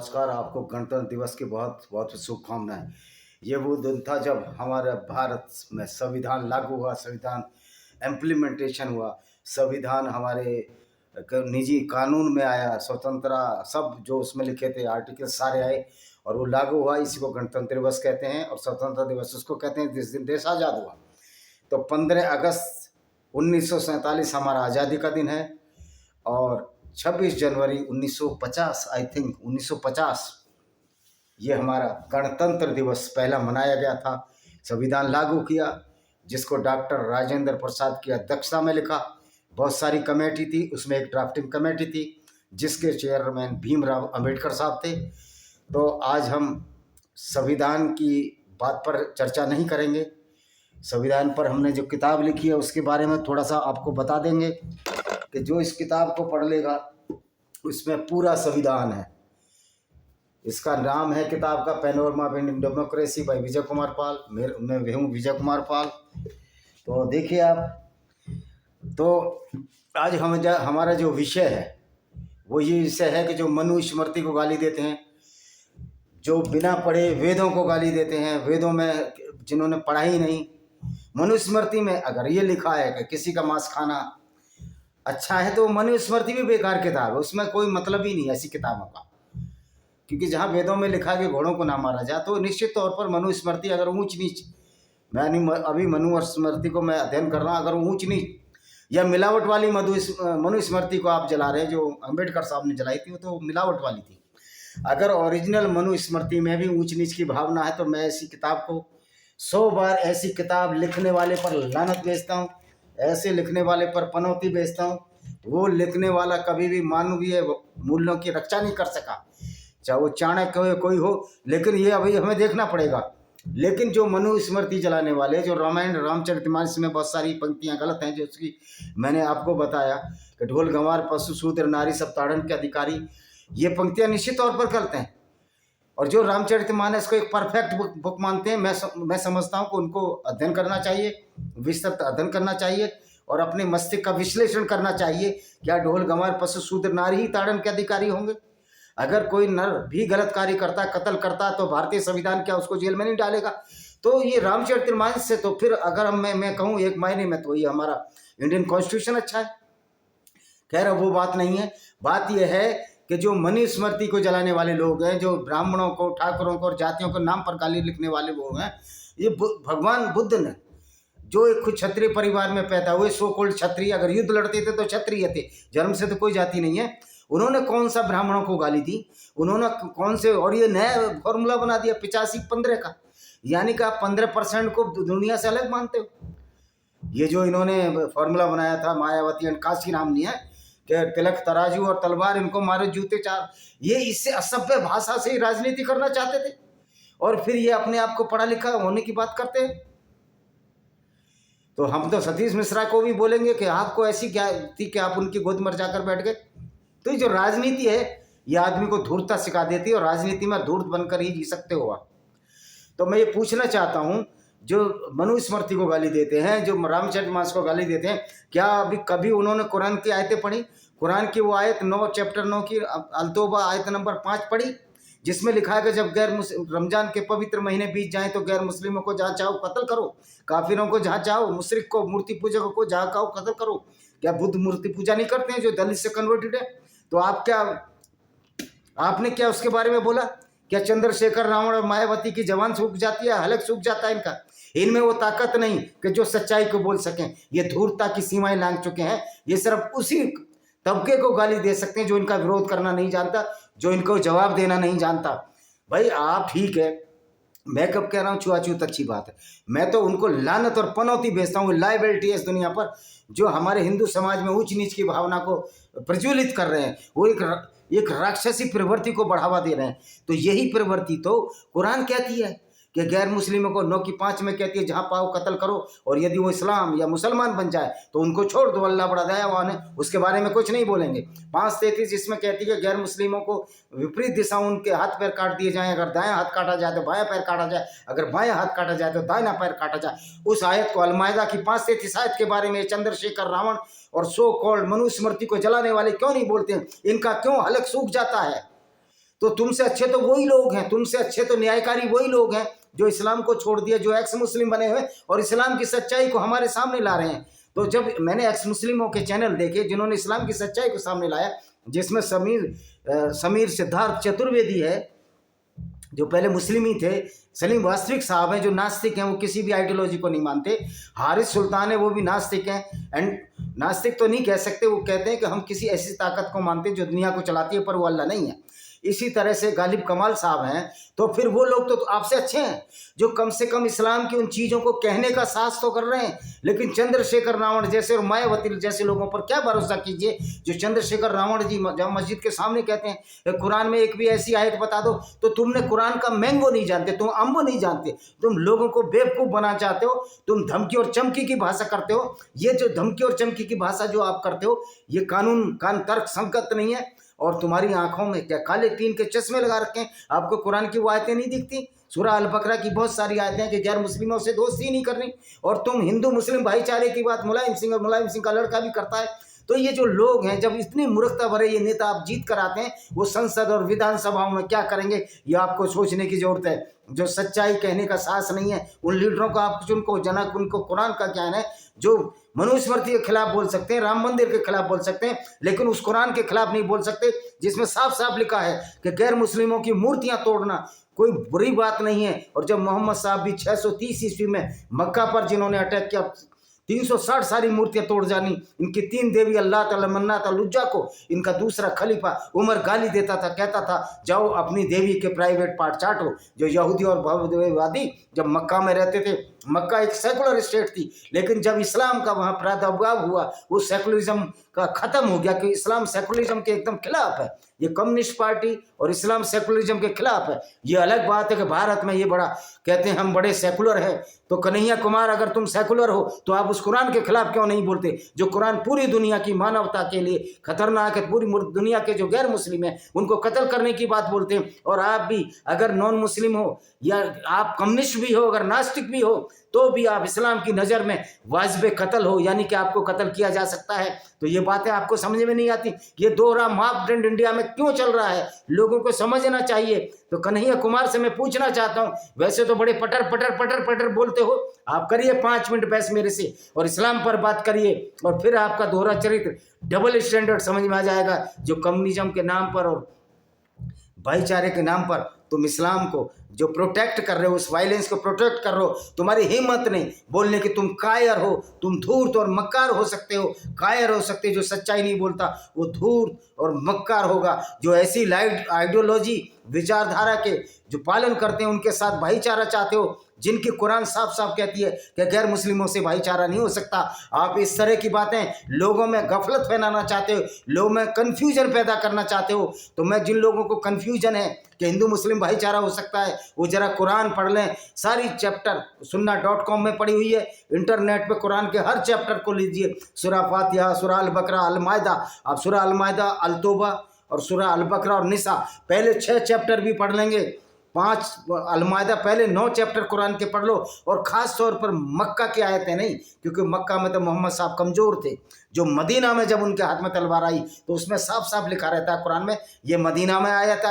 नमस्कार। आपको गणतंत्र दिवस की बहुत बहुत शुभकामनाएं। ये वो दिन था जब हमारे भारत में संविधान लागू हुआ, संविधान इम्प्लीमेंटेशन हुआ, संविधान हमारे निजी कानून में आया, स्वतंत्रता सब जो उसमें लिखे थे आर्टिकल सारे आए और वो लागू हुआ। इसी को गणतंत्र दिवस कहते हैं और स्वतंत्रता दिवस उसको कहते हैं जिस दिन देश आज़ाद हुआ। तो 15 अगस्त 1947 हमारा आज़ादी का दिन है और 26 जनवरी 1950 आई थिंक 1950 ये हमारा गणतंत्र दिवस पहला मनाया गया था। संविधान लागू किया जिसको डॉक्टर राजेंद्र प्रसाद की अध्यक्षता में लिखा। बहुत सारी कमेटी थी, उसमें एक ड्राफ्टिंग कमेटी थी जिसके चेयरमैन भीमराव अंबेडकर साहब थे। तो आज हम संविधान की बात पर चर्चा नहीं करेंगे, संविधान पर हमने जो किताब लिखी है उसके बारे में थोड़ा सा आपको बता देंगे कि जो इस किताब को पढ़ लेगा उसमें पूरा संविधान है। इसका नाम है किताब का panorama of Indian democracy by Vijay Kumar Pal. मैं हूँ विजय कुमार पाल। तो देखिए आप, तो आज हमारा जो विषय है वो ये विषय है कि जो मनुस्मृति को गाली देते हैं, जो बिना पढ़े वेदों को गाली देते हैं, वेदों में जिन्होंने पढ़ा ही नहीं। मनुस्मृति में अगर ये लिखा है कि किसी का मांस खाना अच्छा है तो मनुस्मृति भी बेकार किताब है, उसमें कोई मतलब ही नहीं ऐसी किताबों का। क्योंकि जहाँ वेदों में लिखा है कि घोड़ों को ना मारा जाए तो निश्चित तौर पर मनुस्मृति अगर ऊंच नीच, अभी मनुस्मृति को मैं अध्ययन कर रहा हूँ, अगर ऊंच नीच या मिलावट वाली मनुस्मृति को आप जला रहे, जो अम्बेडकर साहब ने जलाई थी वो तो मिलावट वाली थी। अगर ओरिजिनल मनुस्मृति में भी ऊंच नीच की भावना है तो मैं ऐसी किताब को 100 बार ऐसी किताब लिखने वाले पर लानत भेजता हूँ, ऐसे लिखने वाले पर पनौती भेजता हूँ। वो लिखने वाला कभी भी मानवीय मूल्यों की रक्षा नहीं कर सका, चाहे वो चाणक्य कोई हो। लेकिन ये अभी हमें देखना पड़ेगा। लेकिन जो मनुस्मृति जलाने वाले, जो रामायण रामचरितमानस में बहुत सारी पंक्तियां गलत हैं, जो उसकी मैंने आपको बताया कि ढोल गंवार पशु शूद्र नारी सब ताड़न के अधिकारी, ये पंक्तियां निश्चित तौर पर गलत हैं। और जो रामचरितमानस को एक परफेक्ट बुक मानते हैं, मैं समझता हूँ कि उनको अध्ययन करना चाहिए, विस्तृत अध्ययन करना चाहिए और अपने मस्तिष्क का विश्लेषण करना चाहिए। क्या ढोल गंवार पशु शूद्र नारी ही ताड़न के अधिकारी होंगे? अगर कोई नर भी गलत कार्य करता, कत्ल करता, तो भारतीय संविधान क्या उसको जेल में नहीं डालेगा? तो ये रामचरितमानस से तो फिर अगर मैं कहूँ एक मायने में तो ये हमारा इंडियन कॉन्स्टिट्यूशन अच्छा है। खैर वो बात नहीं है। बात यह है कि जो मनुस्मृति को जलाने वाले लोग हैं, जो ब्राह्मणों को, ठाकुरों को और जातियों के नाम पर गाली लिखने वाले लोग हैं, ये भगवान बुद्ध ने जो एक खुद क्षत्रिय परिवार में पैदा हुए, सो कॉल्ड क्षत्रिय, अगर युद्ध लड़ते थे तो क्षत्रिय थे, जन्म से तो कोई जाति नहीं है। उन्होंने कौन सा ब्राह्मणों को गाली दी? उन्होंने कौन से, और ये नया फॉर्मूला बना दिया 85-15 का, यानी कि आप 15% को दुनिया से अलग मानते हो। ये जो इन्होंने फॉर्मूला बनाया था, मायावती एंड काशी नाम नहीं है कि तिलक तराजू और तलवार इनको मारे जूते चार, ये इससे असभ्य भाषा से ही राजनीति करना चाहते थे और फिर ये अपने आप को पढ़ा लिखा होने की बात करते हैं। तो हम तो सतीश मिश्रा को भी बोलेंगे कि आपको ऐसी क्या थी कि आप उनकी गोद में जाकर बैठ गए? तो ये जो राजनीति है ये आदमी को धूर्तता सिखा देती है और राजनीति में धूर्त बनकर ही जी सकते हो आप। तो मैं ये पूछना चाहता हूँ, जो मनुस्मृति को गाली देते हैं, जो रामचरितमानस को गाली देते हैं, क्या अभी कभी उन्होंने कुरान की आयतें पढ़ी? कुरान की वो आयत 9 चैप्टर 9 की अल-तौबा आयत नंबर 5 पढ़ी, जिसमें लिखा है कि जब रमजान के पवित्र महीने बीत जाएं तो गैर मुस्लिमों को जहाँ चाहो कत्ल करो, काफिरों को जहाँ चाहो, मुशरिक को, मूर्ति पूजकों को जहाँ चाहो कत्ल करो। क्या बुद्ध मूर्ति पूजा नहीं करते हैं जो दलित से कन्वर्टेड है? तो आपने क्या उसके बारे में बोला? क्या चंद्रशेखर, रावण और मायावती की जवान सूख जाती है, हलक सूख जाता है इनका? इनमें वो ताकत नहीं कि जो सच्चाई को बोल सकें। ये धूर्तता की सीमाएं लांघ चुके हैं। ये सिर्फ उसी तबके को गाली दे सकते हैं जो इनका विरोध करना नहीं जानता, जो इनको जवाब देना नहीं जानता। भाई आप ठीक है, मैं कब कह रहा हूँ छुआछूत अच्छी बात है, मैं तो उनको लानत और पनौती भेजता हूँ। लाइबिलिटी है इस दुनिया पर जो हमारे हिंदू समाज में ऊंच नीच की भावना को प्रज्वलित कर रहे हैं, वो एक राक्षसी प्रवृत्ति को बढ़ावा दे रहे हैं। तो यही प्रवृत्ति तो कुरान कहती है कि गैर मुस्लिमों को 9 की 5 में कहती है जहाँ पाओ कत्ल करो, और यदि वो इस्लाम या मुसलमान बन जाए तो उनको छोड़ दो, अल्लाह बड़ा दयावान है, उसके बारे में कुछ नहीं बोलेंगे। 5:33 इसमें कहती है गैर मुस्लिमों को विपरीत दिशा उनके हाथ पैर काट दिए जाएं, अगर दायां हाथ काटा जाए तो बायां पैर काटा जाए, अगर बायां हाथ काटा जाए तो दाहिना पैर काटा जाए। उस आयत को, अल-माइदा की 5:33 आयत के बारे में चंद्रशेखर, रावण और सो कॉल्ड मनुस्मृति को जलाने वाले क्यों नहीं बोलते हैं? इनका क्यों हलक सूख जाता है? तो तुमसे अच्छे तो वही लोग हैं, तुमसे अच्छे तो न्यायकारी वही लोग हैं जो इस्लाम को छोड़ दिया, जो एक्स मुस्लिम बने हुए और इस्लाम की सच्चाई को हमारे सामने ला रहे हैं। तो जब मैंने एक्स मुस्लिमों के चैनल देखे जिन्होंने इस्लाम की सच्चाई को सामने लाया, जिसमें समीर सिद्धार्थ चतुर्वेदी है जो पहले मुस्लिम ही थे, सलीम वास्तविक साहब हैं जो नास्तिक हैं, वो किसी भी आइडियोलॉजी को नहीं मानते, हारिस सुल्तान है वो भी नास्तिक हैं, एंड नास्तिक तो नहीं कह सकते, वो कहते हैं कि हम किसी ऐसी ताकत को मानते हैं जो दुनिया को चलाती है पर वो अल्लाह नहीं है। इसी तरह से गालिब कमाल साहब हैं, तो फिर वो लोग तो आपसे अच्छे हैं जो कम से कम इस्लाम की उन चीज़ों को कहने का साहस तो कर रहे हैं। लेकिन चंद्रशेखर रावण जैसे और मायावती जैसे लोगों पर क्या भरोसा कीजिए, जो चंद्रशेखर रावण जी जब मस्जिद के सामने कहते हैं कुरान में एक भी ऐसी आयत बता दो, तो तुमने कुरान का मैंगो नहीं जानते, तुम अम्बो नहीं जानते, तुम लोगों को बेवकूफ़ बनाना चाहते हो, तुम धमकी और चमकी की भाषा करते हो। ये जो धमकी और चमकी की भाषा जो आप करते हो, ये कानून तर्क संगत नहीं है। और तुम्हारी आंखों में क्या काले टीन के चश्मे लगा रखे हैं, आपको कुरान की वो आयतें नहीं दिखती? सूरह अल बकरा की बहुत सारी आयतें हैं कि गैर मुस्लिमों से दोस्ती नहीं करनी, और तुम हिंदू मुस्लिम भाईचारे की बात मुलायम सिंह और मुलायम सिंह का लड़का भी करता है। तो ये जो लोग हैं, जब इतनी मूर्खता भरे ये नेता आप जीत कर आते हैं, वो संसद और विधानसभाओं में क्या करेंगे ये आपको सोचने की जरूरत है। जो सच्चाई कहने का साहस नहीं है उन लीडरों का, आप उनको जनक, उनको कुरान का ज्ञान है, जो मनुस्मृति के खिलाफ बोल सकते हैं, राम मंदिर के खिलाफ बोल सकते हैं, लेकिन उस कुरान के खिलाफ नहीं बोल सकते जिसमें साफ साफ लिखा है कि गैर मुस्लिमों की मूर्तियां तोड़ना कोई बुरी बात नहीं है। और जब मोहम्मद साहब भी 630 ईस्वी में मक्का पर जिन्होंने अटैक किया, 360 सारी मूर्तियां तोड़ जानी, इनकी 3 देवी अल्लाह ताला मन्नात लुज्जा को इनका दूसरा खलीफा उमर गाली देता था, कहता था जाओ अपनी देवी के प्राइवेट पार्ट चाटो। जो यहूदी और भव्यवादी जब मक्का में रहते थे, मक्का एक सेकुलर स्टेट थी, लेकिन जब इस्लाम का वहाँ प्रादुर्भाव हुआ वो सेकुलरिज्म का ख़त्म हो गया, क्योंकि इस्लाम सेकुलरिज्म के एकदम खिलाफ है। ये कम्युनिस्ट पार्टी और इस्लाम सेकुलरिज्म के खिलाफ है। ये अलग बात है कि भारत में ये बड़ा कहते हैं हम बड़े सेकुलर हैं, तो कन्हैया कुमार अगर तुम सेकुलर हो तो आप उस कुरान के खिलाफ क्यों नहीं बोलते, जो कुरान पूरी दुनिया की मानवता के लिए खतरनाक है, पूरी दुनिया के जो गैर मुस्लिम हैं उनको कत्ल करने की बात बोलते हैं। और आप भी अगर नॉन मुस्लिम हो या आप कम्युनिस्ट भी हो, अगर नास्तिक भी हो, तो भी आप इस्लाम की नज़र में वाजिब कत्ल हो, यानी कि आपको कत्ल किया जा सकता है। तो ये बातें आपको समझ में नहीं आती, ये दोहरा मापदंड इंडिया में क्यों चल रहा है, लोगों को समझना चाहिए। तो कन्हैया कुमार से मैं पूछना चाहता हूँ, वैसे तो बड़े पटर पटर पटर पटर बोलते हो, आप करिए 5 मिनट बहस मेरे से और इस्लाम पर बात करिए, और फिर आपका दोहरा चरित्र, डबल स्टैंडर्ड समझ में आ जाएगा। जो कम्युनिज्म के नाम पर और भाईचारे के नाम पर तुम इस्लाम को जो प्रोटेक्ट कर रहे हो, उस वायलेंस को प्रोटेक्ट कर रहे हो, तुम्हारी हिम्मत नहीं बोलने की, तुम कायर हो, तुम धूर्त और मक्कार हो सकते हो, कायर हो सकते हो। जो सच्चाई नहीं बोलता वो धूर्त और मक्कार होगा। जो ऐसी लाइट आइडियोलॉजी विचारधारा के जो पालन करते हैं उनके साथ भाईचारा चाहते हो, जिनकी कुरान साफ साफ कहती है कि गैर मुस्लिमों से भाईचारा नहीं हो सकता। आप इस तरह की बातें लोगों में गफलत फैलाना चाहते हो, लोगों में कन्फ्यूजन पैदा करना चाहते हो। तो मैं जिन लोगों को कन्फ्यूजन है कि हिंदू मुस्लिम भाईचारा हो सकता है, वो जरा कुरान पढ़ लें। सारी चैप्टर sunna.com में पड़ी हुई है, इंटरनेट पे कुरान के हर चैप्टर को लीजिए, सूरह फातिहा, सूरह अल बकरा, अल मायदा, आप सूरह अल मायदा, अल तौबा और सूरह अल बकरा और निसा पहले 6 चैप्टर भी पढ़ लेंगे, 5 अलमायदा पहले 9 चैप्टर कुरान के पढ़ लो। और ख़ास तौर पर मक्का की आयतें नहीं, क्योंकि मक्का में तो मोहम्मद साहब कमज़ोर थे। जो मदीना में जब उनके हाथ में तलवार आई तो उसमें साफ साफ लिखा रहता है कुरान में, ये मदीना में आयत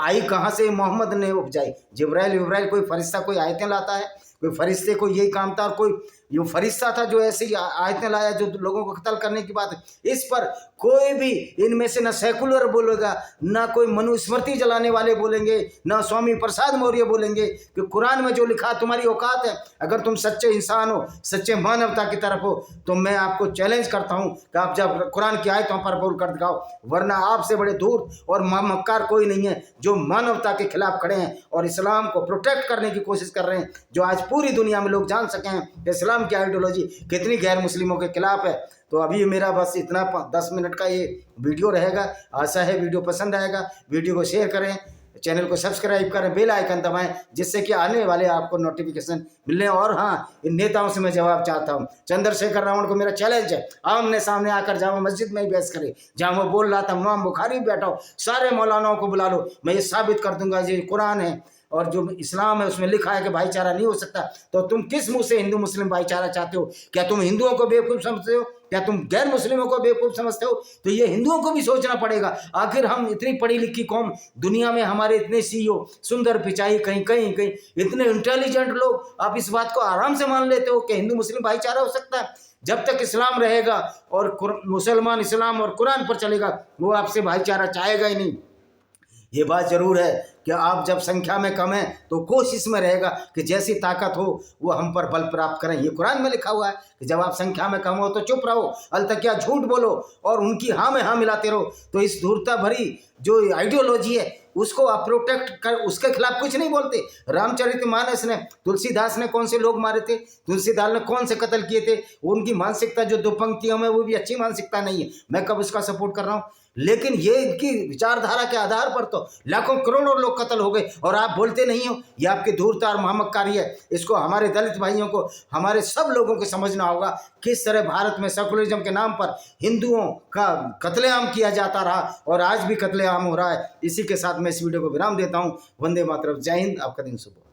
आई कहाँ से, मोहम्मद ने उपजाई। जिब्राइल कोई फरिश्ता कोई आयतें लाता है, कोई फरिश्ते को यही काम था, और कोई ये फरिश्ता था जो ऐसी आयतें लाया जो लोगों को कत्ल करने की बात है। इस पर कोई भी इनमें से ना सेकुलर बोलेगा, ना कोई मनुस्मृति जलाने वाले बोलेंगे, ना स्वामी प्रसाद मौर्य बोलेंगे कि कुरान में जो लिखा तुम्हारी औकात है। अगर तुम सच्चे इंसान हो, सच्चे मानवता की तरफ हो, तो मैं आपको चैलेंज करता हूँ कि आप जब कुरान की आयतों पर बोल कर दिखाओ, वरना आपसे बड़े दूर और मक्कार कोई नहीं है जो मानवता के खिलाफ खड़े हैं और इस्लाम को प्रोटेक्ट करने की कोशिश कर रहे हैं। जो आज पूरी दुनिया में लोग जान सकें कि इस्लाम की आइडियोलॉजी कितनी गैर मुस्लिमों के खिलाफ है। तो अभी मेरा बस इतना 10 मिनट का ये वीडियो रहेगा। आशा है वीडियो पसंद आएगा। वीडियो को शेयर करें, चैनल को सब्सक्राइब करें, बेल आइकन दबाएं, जिससे कि आने वाले आपको नोटिफिकेशन मिलने। और हाँ, इन नेताओं से मैं जवाब चाहता हूँ। चंद्रशेखर रावण को मेरा चैलेंज है, आमने सामने आकर जामा मस्जिद में ही बहस करे, जहाँ वो बोल रहा था इमाम बुखारी बैठा हो, सारे मौलानाओं को बुला लो, मैं ये साबित कर दूंगा ये कुरान है और जो इस्लाम है उसमें लिखा है कि भाईचारा नहीं हो सकता। तो तुम किस मुंह से हिंदू मुस्लिम भाईचारा चाहते हो? क्या तुम हिंदुओं को बेवकूफ़ समझते हो? क्या तुम गैर मुस्लिमों को बेवकूफ़ समझते हो? तो ये हिंदुओं को भी सोचना पड़ेगा। आखिर हम इतनी पढ़ी लिखी कौम, दुनिया में हमारे इतने सीईओ, सुंदर पिचाई, कहीं कहीं कहीं इतने इंटेलिजेंट लोग, आप इस बात को आराम से मान लेते हो कि हिंदू मुस्लिम भाईचारा हो सकता है? जब तक इस्लाम रहेगा और मुसलमान इस्लाम और कुरान पर चलेगा, वो आपसे भाईचारा चाहेगा ही नहीं। ये बात जरूर है कि आप जब संख्या में कम हैं तो कोशिश में रहेगा कि जैसी ताकत हो वो हम पर बल प्राप्त करें। ये कुरान में लिखा हुआ है कि जब आप संख्या में कम हो तो चुप रहो, अलतकिया झूठ बोलो और उनकी हाँ में हाँ मिलाते रहो। तो इस धूर्ता भरी जो आइडियोलॉजी है उसको आप प्रोटेक्ट कर, उसके खिलाफ कुछ नहीं बोलते। रामचरितमानस ने, तुलसीदास ने कौन से लोग मारे थे, तुलसीदास ने कौन से कत्ल किए थे? उनकी मानसिकता जो 2 पंक्तियों में, वो भी अच्छी मानसिकता नहीं है। मैं कब उसका सपोर्ट कर रहा हूँ, लेकिन ये इनकी विचारधारा के आधार पर तो लाखों करोड़ों लोग कत्ल हो गए और आप बोलते नहीं हो। ये आपकी धूर्ता और मोहम्मदकारी है। इसको हमारे दलित भाइयों को, हमारे सब लोगों को समझना होगा किस तरह भारत में सेकुलरिज्म के नाम पर हिंदुओं का कत्लेआम किया जाता रहा और आज भी कत्लेआम हो रहा है। इसी के साथ मैं इस वीडियो को विराम देता हूँ। वंदे मातरम। जय हिंद। आपका दिन शुभ हो।